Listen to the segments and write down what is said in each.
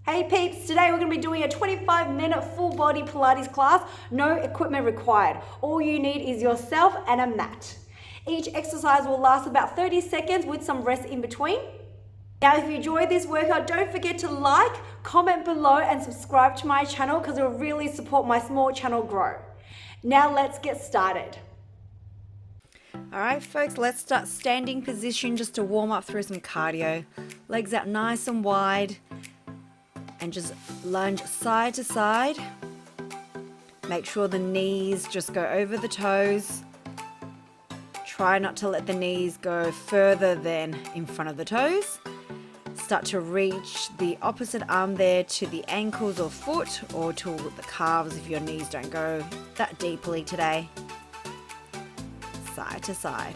Hey peeps, today we're going to be doing a 25-minute full body Pilates class, no equipment required. All you need is yourself and a mat. Each exercise will last about 30 seconds with some rest in between. Now if you enjoyed this workout, don't forget to like, comment below and subscribe to my channel because it will really support my small channel grow. Now let's get started. Alright folks, let's start standing position just to warm up through some cardio. Legs out nice and wide and just lunge side to side. Make sure the knees just go over the toes. Try not to let the knees go further than in front of the toes. Start to reach the opposite arm there to the ankles or foot or to the calves if your knees don't go that deeply today. Side to side.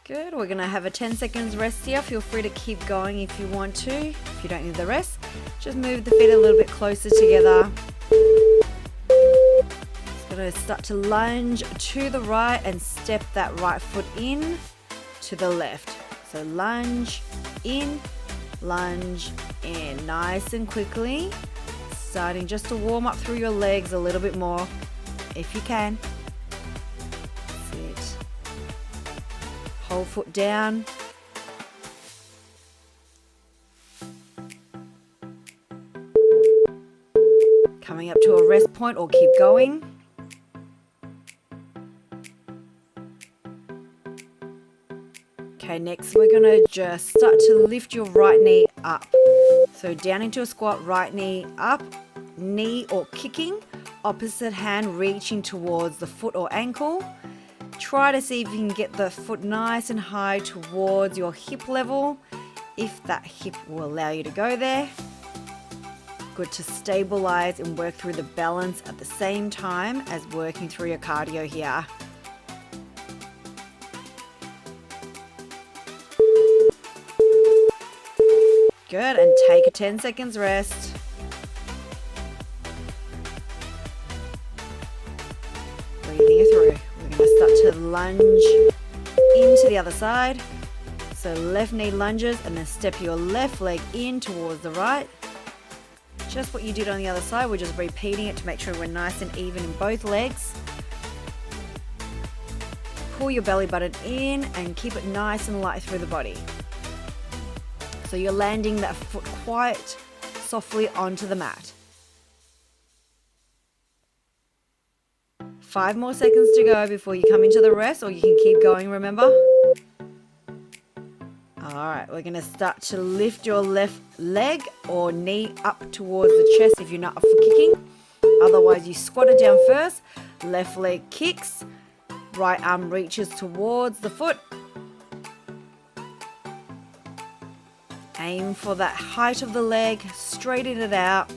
Good, we're going to have a 10 seconds rest here. Feel free to keep going if you want to. If you don't need the rest, just move the feet a little bit closer together. Just going to start to lunge to the right and step that right foot in to the left. So lunge in, nice and quickly. Starting just to warm up through your legs a little bit more if you can. That's it. Whole foot down. Coming up to a rest point or keep going. Okay, next we're going to just start to lift your right knee up. So down into a squat, right knee up, knee or kicking, opposite hand reaching towards the foot or ankle. Try to see if you can get the foot nice and high towards your hip level, if that hip will allow you to go there. Good to stabilize and work through the balance at the same time as working through your cardio here. Good, and take a 10 seconds rest. Breathing it through. We're going to start to lunge into the other side. So left knee lunges and then step your left leg in towards the right. Just what you did on the other side, we're just repeating it to make sure we're nice and even in both legs. Pull your belly button in and keep it nice and light through the body. So you're landing that foot quite softly onto the mat. 5 more seconds to go before you come into the rest, or you can keep going, remember? Alright, we're going to start to lift your left leg or knee up towards the chest if you're not up for kicking. Otherwise, you squat it down first, left leg kicks, right arm reaches towards the foot. Aim for that height of the leg, straighten it out,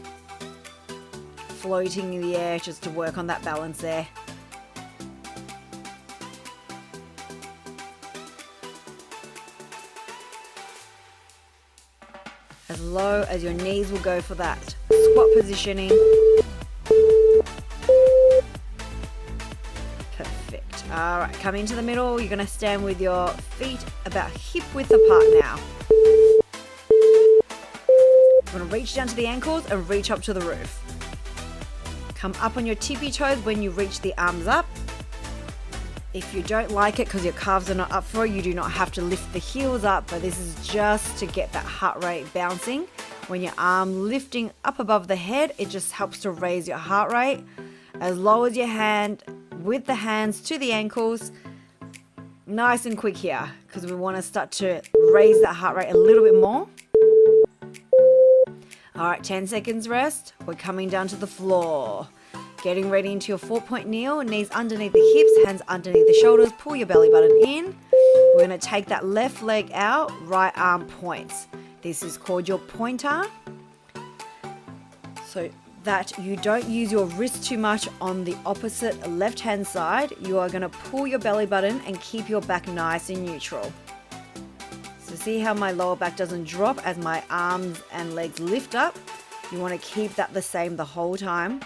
floating in the air just to work on that balance there. As low as your knees will go for that squat positioning. Perfect. All right, come into the middle. You're going to stand with your feet about hip width apart now. You're going to reach down to the ankles and reach up to the roof. Come up on your tippy toes when you reach the arms up. If you don't like it because your calves are not up for it, you do not have to lift the heels up, but this is just to get that heart rate bouncing. When your arm lifting up above the head, it just helps to raise your heart rate. As low as your hand, with the hands to the ankles. Nice and quick here because we want to start to raise that heart rate a little bit more. All right, 10 seconds rest. We're coming down to the floor. Getting ready into your 4-point kneel, knees underneath the hips, hands underneath the shoulders. Pull your belly button in. We're going to take that left leg out, right arm points. This is called your pointer. So that you don't use your wrist too much on the opposite left-hand side. You are going to pull your belly button and keep your back nice and neutral. So see how my lower back doesn't drop as my arms and legs lift up? You want to keep that the same the whole time.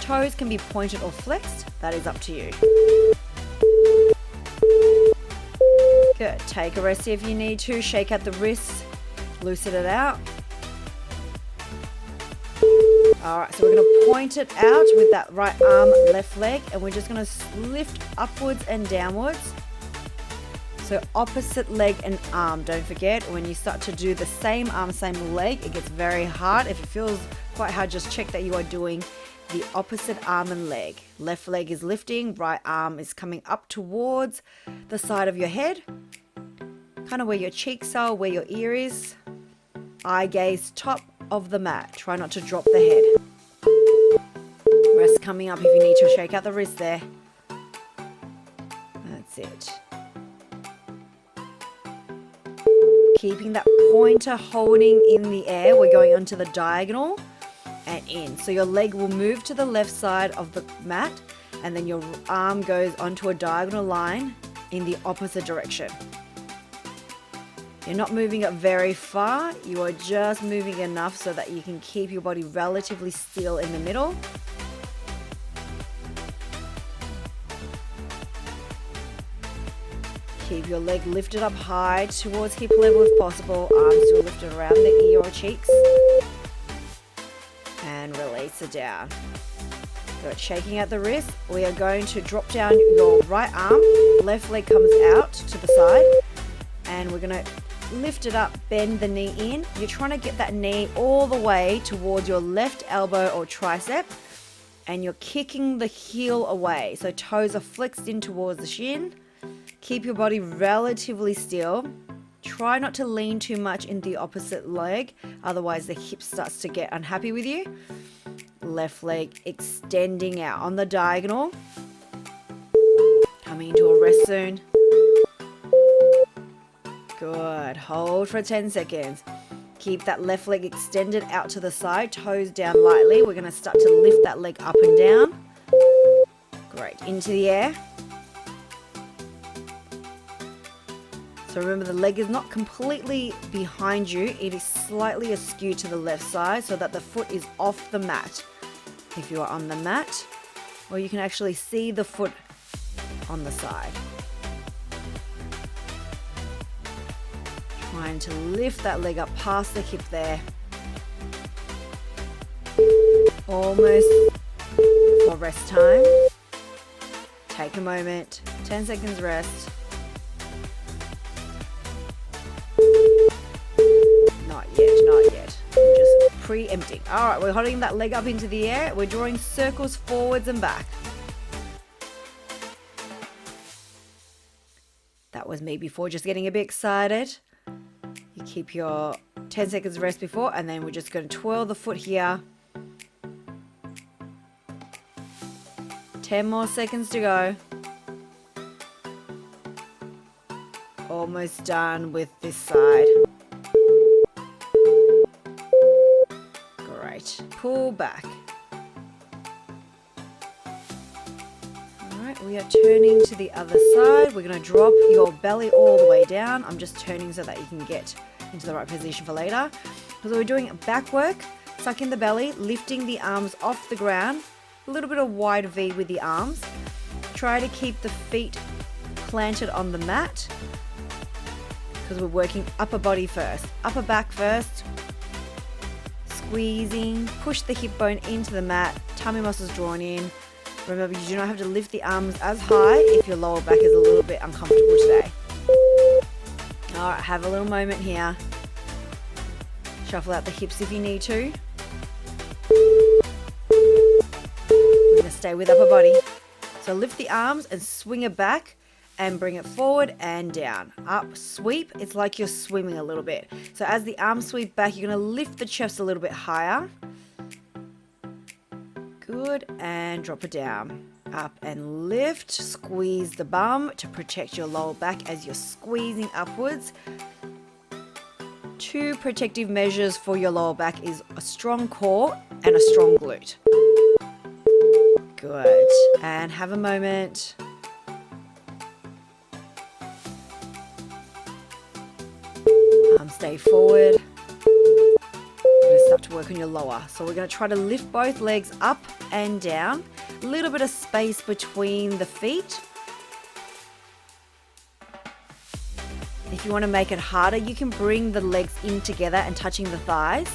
Toes can be pointed or flexed, that is up to you. Good. Take a rest if you need to. Shake out the wrists. Loosen it out. Alright, so we're going to point it out with that right arm, left leg, and we're just going to lift upwards and downwards. So opposite leg and arm. Don't forget, when you start to do the same arm, same leg, it gets very hard. If it feels quite hard, just check that you are doing the opposite arm and leg. Left leg is lifting, right arm is coming up towards the side of your head. Kind of where your cheeks are, where your ear is. Eye gaze top of the mat. Try not to drop the head. Rest coming up if you need to. Shake out the wrist there. That's it. Keeping that pointer holding in the air. We're going onto the diagonal and in. So your leg will move to the left side of the mat, and then your arm goes onto a diagonal line in the opposite direction. You're not moving it very far, you are just moving enough so that you can keep your body relatively still in the middle. Keep your leg lifted up high towards hip level if possible, arms still lifted around the ear or cheeks. And release it down. Good, shaking out the wrist. We are going to drop down your right arm, left leg comes out to the side, and we're going to lift it up, bend the knee in. You're trying to get that knee all the way towards your left elbow or tricep, and you're kicking the heel away. So toes are flexed in towards the shin. Keep your body relatively still. Try not to lean too much in the opposite leg, otherwise the hip starts to get unhappy with you. Left leg extending out on the diagonal. Coming into a rest zone. Good. Hold for 10 seconds. Keep that left leg extended out to the side, toes down lightly. We're going to start to lift that leg up and down. Great. Into the air. So remember, the leg is not completely behind you. It is slightly askew to the left side so that the foot is off the mat. If you are on the mat, or you can actually see the foot on the side. Trying to lift that leg up past the hip there. Almost for rest time. Take a moment, 10 seconds rest. Not yet. I'm just pre-emptying. All right, we're holding that leg up into the air. We're drawing circles forwards and back. That was me before, just getting a bit excited. You keep your 10 seconds rest before, and then we're just going to twirl the foot here. 10 more seconds to go. Almost done with this side. Great. Pull back. Alright, we are turning to the other side. We're going to drop your belly all the way down. I'm just turning so that you can get into the right position for later. So we're doing back work, sucking the belly, lifting the arms off the ground. A little bit of wide V with the arms. Try to keep the feet planted on the mat, because we're working upper body first. Upper back first. Squeezing. Push the hip bone into the mat. Tummy muscles drawn in. Remember, you do not have to lift the arms as high if your lower back is a little bit uncomfortable today. Alright, have a little moment here. Shuffle out the hips if you need to. We're going to stay with upper body. So lift the arms and swing it back and bring it forward and down. Up, sweep. It's like you're swimming a little bit. So as the arms sweep back, you're going to lift the chest a little bit higher. Good. And drop it down. Up and lift. Squeeze the bum to protect your lower back as you're squeezing upwards. 2 protective measures for your lower back is a strong core and a strong glute. Good. And have a moment. Stay forward. We're going to start to work on your lower. So we're going to try to lift both legs up and down. A little bit of space between the feet. If you want to make it harder, you can bring the legs in together and touching the thighs,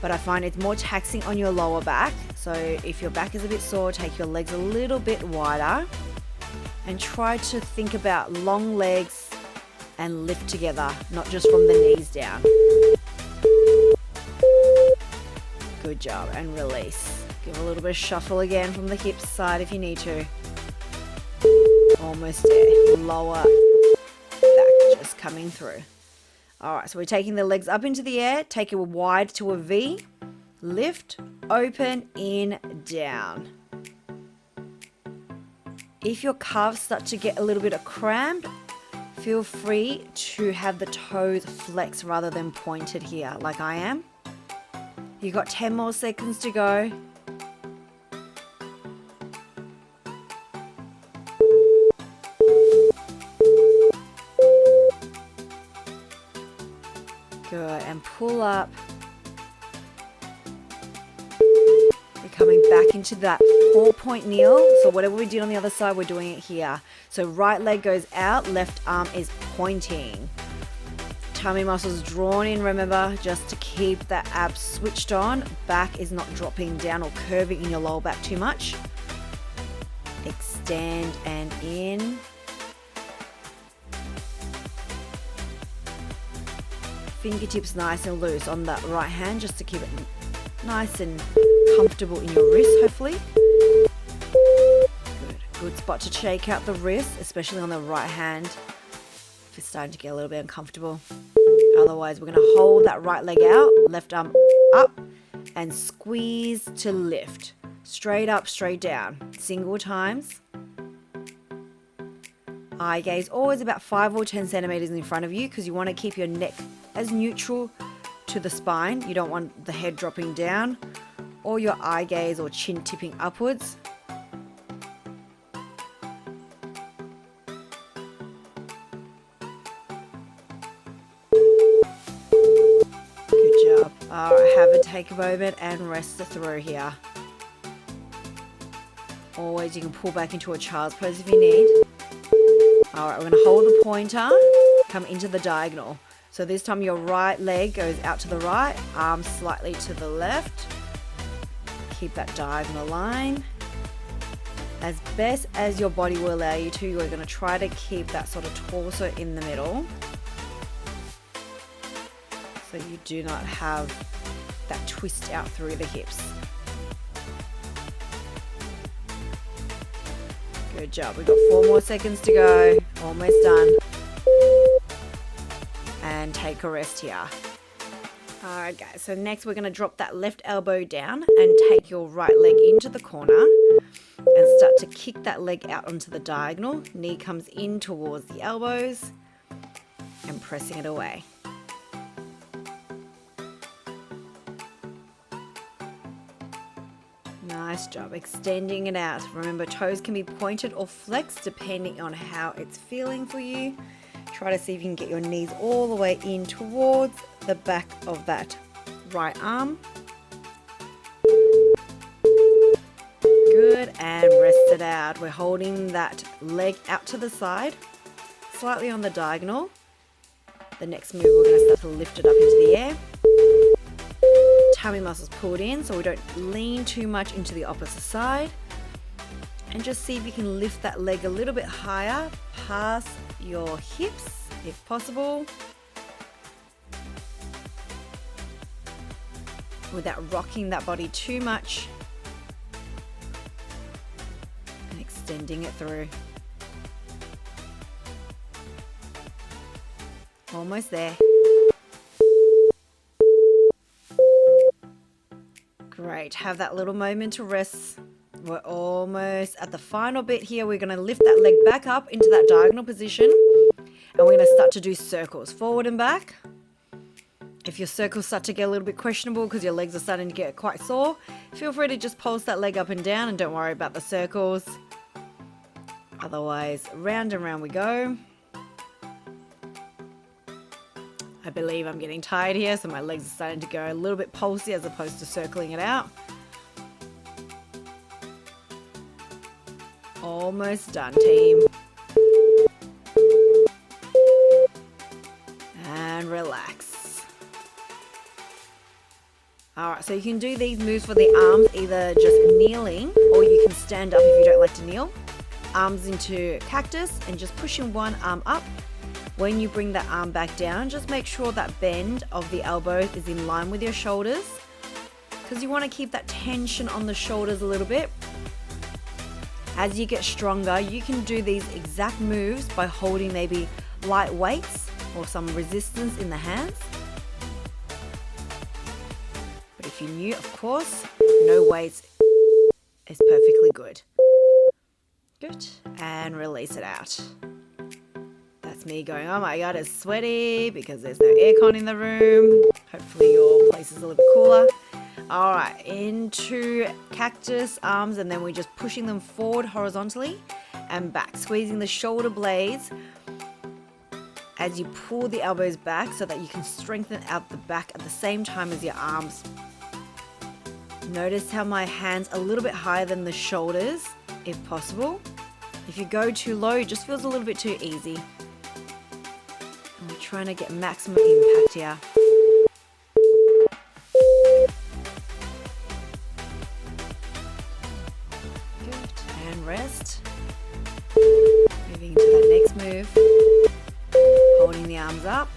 but I find it's more taxing on your lower back. So if your back is a bit sore, take your legs a little bit wider and try to think about long legs and lift together, not just from the knees down. Good job, and release. Give a little bit of shuffle again from the hips side if you need to. Almost there. Lower back just coming through. Alright, so we're taking the legs up into the air, take it wide to a V, lift, open, in, down. If your calves start to get a little bit of cramp, feel free to have the toes flexed rather than pointed here, like I am. You got 10 more seconds to go. Good, and pull up. We're coming back into that 4-point kneel. So whatever we did on the other side, we're doing it here. So right leg goes out, left arm is pointing. Tummy muscles drawn in, remember, just to keep that abs switched on. Back is not dropping down or curving in your lower back too much. Extend and in. Fingertips nice and loose on that right hand, just to keep it nice and comfortable in your wrist, hopefully. Good spot to shake out the wrist, especially on the right hand if it's starting to get a little bit uncomfortable. Otherwise, we're going to hold that right leg out, left arm up, and squeeze to lift. Straight up, straight down. Single times. Eye gaze always about 5 or 10 centimeters in front of you, because you want to keep your neck as neutral to the spine. You don't want the head dropping down or your eye gaze or chin tipping upwards. Alright, have a take a moment and rest through here. Always you can pull back into a child's pose if you need. Alright, we're going to hold the pointer, come into the diagonal. So this time your right leg goes out to the right, arm slightly to the left. Keep that diagonal line. As best as your body will allow you to, you're going to try to keep that sort of torso in the middle, so you do not have that twist out through the hips. Good job. We've got 4 more seconds to go. Almost done. And take a rest here. Alright guys, so next we're going to drop that left elbow down and take your right leg into the corner and start to kick that leg out onto the diagonal. Knee comes in towards the elbows and pressing it away. Nice job, extending it out. Remember, toes can be pointed or flexed depending on how it's feeling for you. Try to see if you can get your knees all the way in towards the back of that right arm. Good, and rest it out. We're holding that leg out to the side, slightly on the diagonal. The next move, we're going to start to lift it up into the air. Tummy muscles pulled in so we don't lean too much into the opposite side, and just see if you can lift that leg a little bit higher past your hips if possible, without rocking that body too much, and extending it through. Almost there. Great, have that little moment to rest. We're almost at the final bit here. We're going to lift that leg back up into that diagonal position, and we're going to start to do circles forward and back. If your circles start to get a little bit questionable because your legs are starting to get quite sore, feel free to just pulse that leg up and down and don't worry about the circles. Otherwise, round and round we go. I believe I'm getting tired here, so my legs are starting to go a little bit pulsy as opposed to circling it out. Almost done, team. Alright, so you can do these moves for the arms either just kneeling, or you can stand up if you don't like to kneel. Arms into cactus and just pushing one arm up. When you bring that arm back down, just make sure that bend of the elbow is in line with your shoulders, because you want to keep that tension on the shoulders a little bit. As you get stronger, you can do these exact moves by holding maybe light weights or some resistance in the hands. But if you're new, of course, no weights is perfectly good. Good. And release it out. That's me going, oh my God, it's sweaty because there's no aircon in the room. Hopefully your place is a little bit cooler. All right, into cactus arms, and then we're just pushing them forward horizontally and back, squeezing the shoulder blades as you pull the elbows back so that you can strengthen out the back at the same time as your arms. Notice how my hands are a little bit higher than the shoulders, if possible. If you go too low, it just feels a little bit too easy. And we're trying to get maximum impact here. Rest. Moving into that next move. Holding the arms up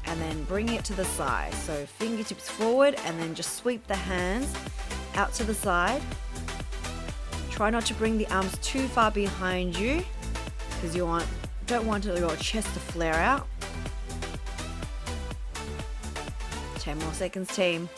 and then bringing it to the side. So fingertips forward and then just sweep the hands out to the side. Try not to bring the arms too far behind you because you don't want your chest to flare out. 10 more seconds, team.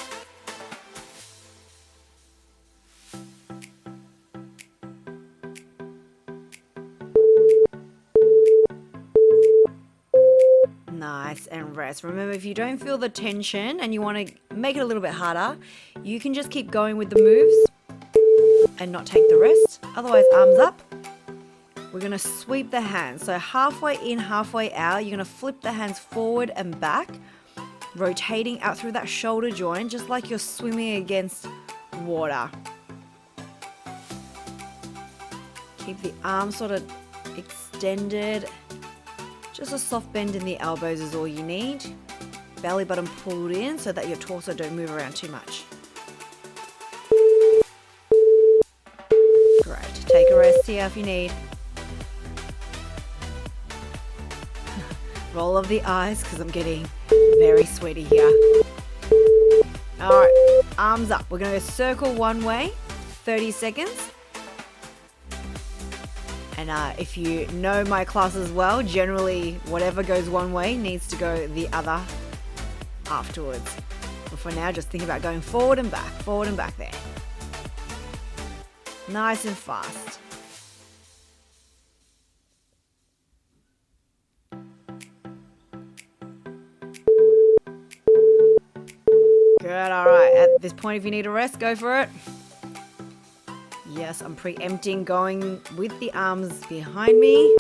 Nice, and rest. Remember, if you don't feel the tension and you want to make it a little bit harder, you can just keep going with the moves and not take the rest. Otherwise, arms up. We're going to sweep the hands. So halfway in, halfway out, you're going to flip the hands forward and back, rotating out through that shoulder joint, just like you're swimming against water. Keep the arms sort of extended. Just a soft bend in the elbows is all you need. Belly button pulled in so that your torso don't move around too much. Great. Take a rest here if you need. Roll of the eyes because I'm getting very sweaty here. Alright, arms up. We're going to go circle one way, 30 seconds. And if you know my class as well, generally whatever goes one way needs to go the other afterwards. But for now, just think about going forward and back there. Nice and fast. Good, all right. At this point, if you need a rest, go for it. Yes, I'm preempting going with the arms behind me.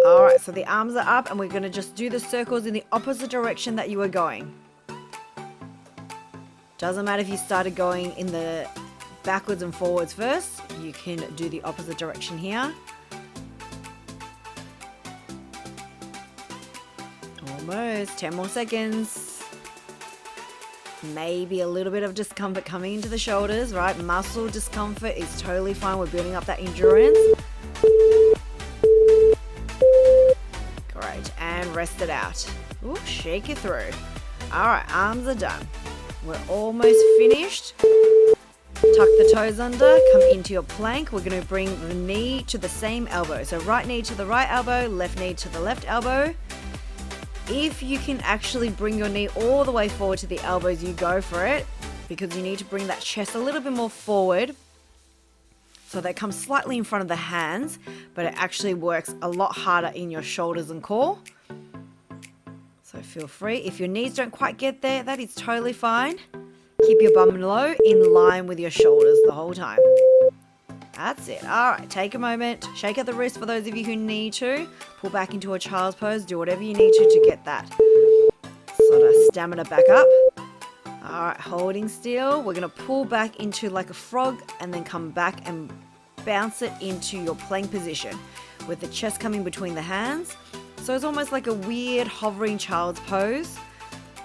All right, so the arms are up and we're going to just do the circles in the opposite direction that you were going. Doesn't matter if you started going in the backwards and forwards first. You can do the opposite direction here. Almost, 10 more seconds. Maybe a little bit of discomfort coming into the shoulders, right? Muscle discomfort is totally fine. We're building up that endurance. Great, and rest it out. Ooh, shake it through. All right, arms are done. We're almost finished. Tuck the toes under, come into your plank. We're going to bring the knee to the same elbow. So right knee to the right elbow, left knee to the left elbow. If you can actually bring your knee all the way forward to the elbows, you go for it, because you need to bring that chest a little bit more forward so that it comes slightly in front of the hands, but it actually works a lot harder in your shoulders and core. So feel free. If your knees don't quite get there, that is totally fine. Keep your bum low in line with your shoulders the whole time. That's it. All right, take a moment. Shake out the wrist for those of you who need to. Pull back into a child's pose. Do whatever you need to get that sort of stamina back up. All right, holding still. We're going to pull back into like a frog and then come back and bounce it into your plank position with the chest coming between the hands. So it's almost like a weird hovering child's pose.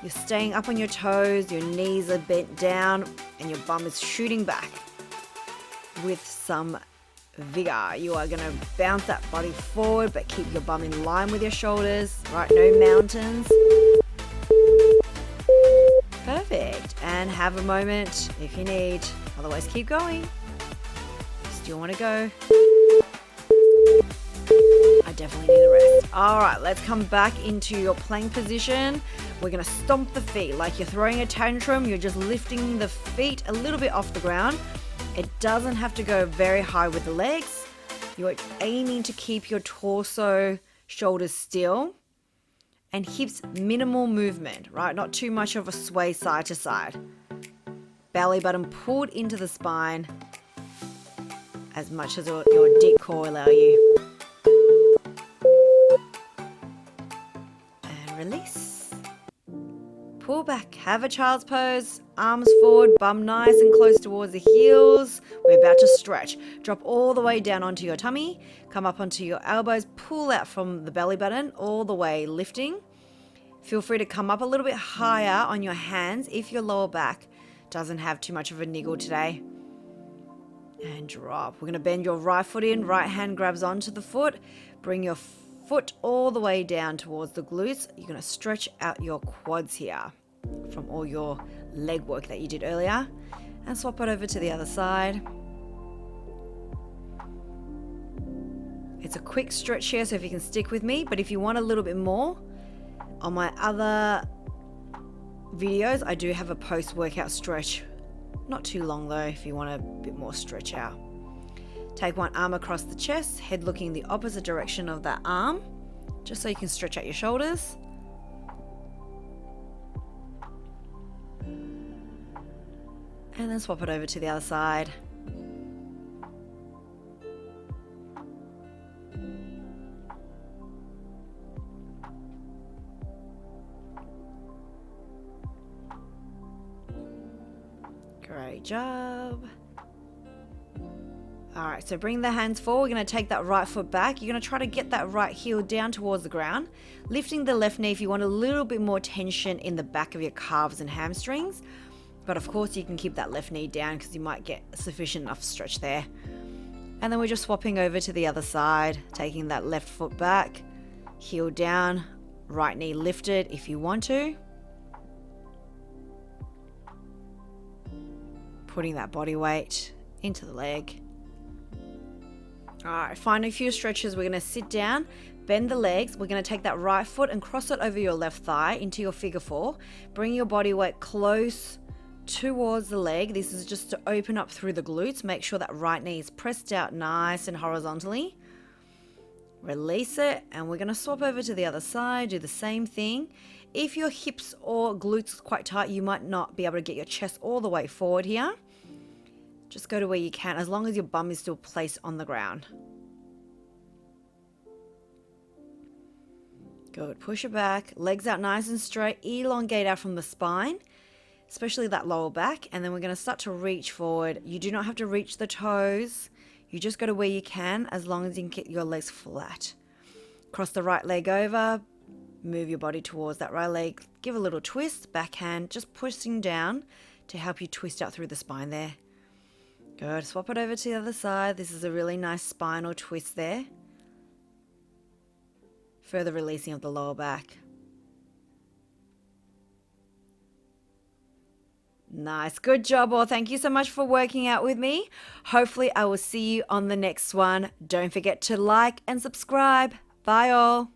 You're staying up on your toes, your knees are bent down, and your bum is shooting back with some vigor. You are going to bounce that body forward, but keep your bum in line with your shoulders, right? No mountains. Perfect. And have a moment if you need. Otherwise, keep going. Still want to go? I definitely need a rest. All right, let's come back into your plank position. We're going to stomp the feet like you're throwing a tantrum. You're just lifting the feet a little bit off the ground. It doesn't have to go very high with the legs. You're aiming to keep your torso, shoulders still, and hips minimal movement, right? Not too much of a sway side to side. Belly button pulled into the spine as much as your deep core will allow you. And release. Pull back, have a child's pose, arms forward, bum nice and close towards the heels. We're about to stretch. Drop all the way down onto your tummy, come up onto your elbows, pull out from the belly button, all the way lifting. Feel free to come up a little bit higher on your hands if your lower back doesn't have too much of a niggle today. And drop. We're going to bend your right foot in, right hand grabs onto the foot, bring your foot all the way down towards the glutes. You're going to stretch out your quads here from all your leg work that you did earlier, and swap it over to the other side. It's a quick stretch here, so if you can stick with me, but if you want a little bit more, on my other videos, I do have a post-workout stretch. Not too long though, if you want a bit more stretch out. Take one arm across the chest, head looking the opposite direction of that arm, just so you can stretch out your shoulders. And then swap it over to the other side. Great job. All right, so bring the hands forward. We're going to take that right foot back. You're going to try to get that right heel down towards the ground, lifting the left knee if you want a little bit more tension in the back of your calves and hamstrings. But of course, you can keep that left knee down because you might get sufficient enough stretch there. And then we're just swapping over to the other side, taking that left foot back, heel down, right knee lifted if you want to. Putting that body weight into the leg. All right, find a few stretches. We're going to sit down, bend the legs. We're going to take that right foot and cross it over your left thigh into your figure four. Bring your body weight close towards the leg. This is just to open up through the glutes. Make sure that right knee is pressed out nice and horizontally. Release it, and we're going to swap over to the other side. Do the same thing. If your hips or glutes are quite tight, you might not be able to get your chest all the way forward here. Just go to where you can, as long as your bum is still placed on the ground. Good. Push it back. Legs out nice and straight. Elongate out from the spine, especially that lower back. And then we're going to start to reach forward. You do not have to reach the toes. You just go to where you can, as long as you can get your legs flat. Cross the right leg over. Move your body towards that right leg. Give a little twist. Backhand, just pushing down to help you twist out through the spine there. Good. Swap it over to the other side. This is a really nice spinal twist there. Further releasing of the lower back. Nice. Good job, all. Thank you so much for working out with me. Hopefully, I will see you on the next one. Don't forget to like and subscribe. Bye, all.